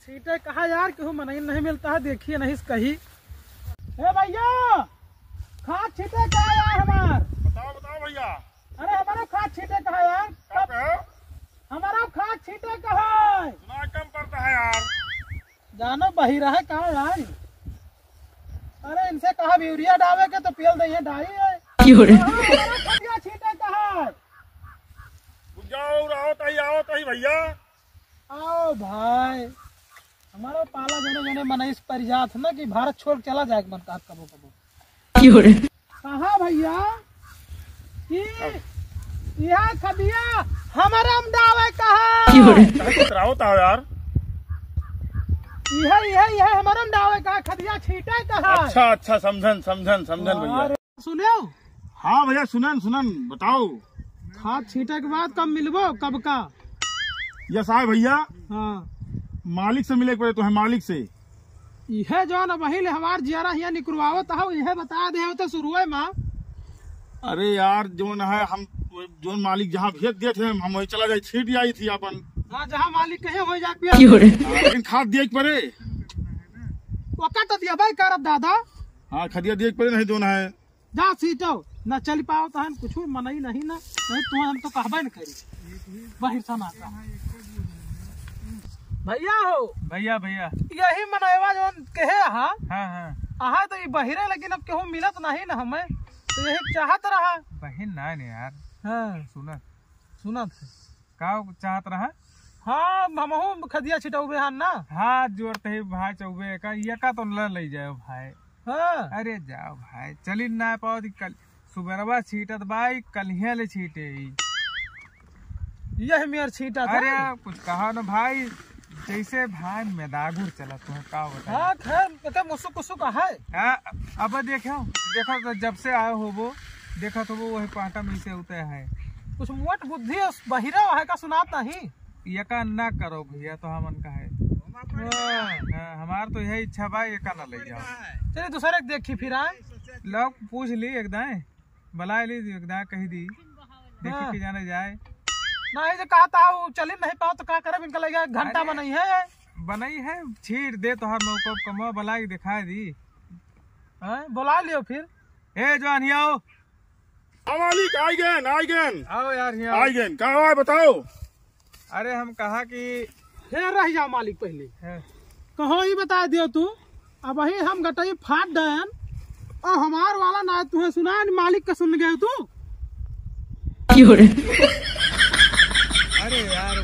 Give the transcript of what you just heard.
छींटे कहा यार क्यों मनाई नहीं मिलता है, देखिए नहीं कहीं। हे भैया खाद छींटे कहा यार हमार। बताओ बताओ भैया। अरे हमारा खाद छींटे कहा यार। क्या कहो? हमारा खाद छींटे कहा है। सुना कम पड़ता है यार। जानो बही रहा कहा यार। अरे इनसे कहा यूरिया डाले के तो पेल दे डाई है। हमारा खदिया छींटे कहा है। जाओ आओ तही भैया। आओ भाई हमारा पाला जने जने मनीष परिजात ना कि भारत छोड़ चला जाए मन का कबो कबो। कहा भैया कि यह खदिया हमारा डावे कहा। राहो तो यार। यह हमारा डावे कहा खदिया छींटे कहा। अच्छा समझन भैया। सुनियो। हाँ भैया सुनन बताओ। खाद छींटे के बाद कब मिलबो कब का। यस आए भैया। हाँ मालिक से मिले पड़े तो है मालिक से। यह जो न वही हमार जियारा यहाँ निकलवावत हो यह बता दे तो शुरू माँ। अरे यार जो न है हम जो मालिक जहाँ भेज दिए थे हम वही चला जाए छीट आई थी अपन। हाँ जहाँ मालिक कहे हो जाए लेकिन खाद दिए पड़े। वक़्त तो दिया भाई करब दादा। हाँ खदिया दिए पड़े नहीं दोनों है। जा सीटो न चल पाओ तो हम कुछ मनई नहीं ना नहीं तो हम तो कहबे न करी वही समा का। भैया हो भैया यही मनैवा जो कहे हाँ आहा तो ये बहिरे लेकिन अब केहू मिलत नहीं ना हमें तो यही चाहत रहा। बहन ना यार। हाँ सुना का चाहत रहा। हाँ हमहू खदिया छिटौबे हन ना। हाँ जोड़ते ही भाई चौबे का ये का तो ले जाओ भाई। हाँ अरे जाओ भाई चली ना पाओ कल सुबरवा छीटत भाई कलिया ले छीटे। यह मेर छीटा था। अरे कुछ कहा ना भाई जैसे भाई मेदागुर चला तुम्हें का बता। हाँ खैर मुसुक उसुक है। अब देखो तो जब से आए हो वो देखा तो वो वही पाटा में से उतरे है। कुछ मोट बुद्धि बहिरा है का सुनात नहीं। ये का ना करो भैया तो हमन का है। हमार तो यही इच्छा भाई ये का ना ले जाओ। चलिए दूसरे देखी फिर आए लोग पूछ ली एकदम बुला ली एकदम कही दी देखी कि जाने जाए नहीं जो कहा था वो चली नहीं पाओ तो क्या करे इनका लगे घंटा बनाई है छीट दे तो हर मौका कमो बुला के दिखा दी। बुला लियो फिर। ए जवान ही आओ। मालिक आई गए आओ यार यहाँ आई गए कहाँ है बताओ। अरे हम कहा कि फिर रह जा मालिक पहले कहो ही बता दियो तू। अब वही हम गटई फाट दन और हमार वाला ना तुम्हें सुना मालिक का सुन गए तू। अरे यार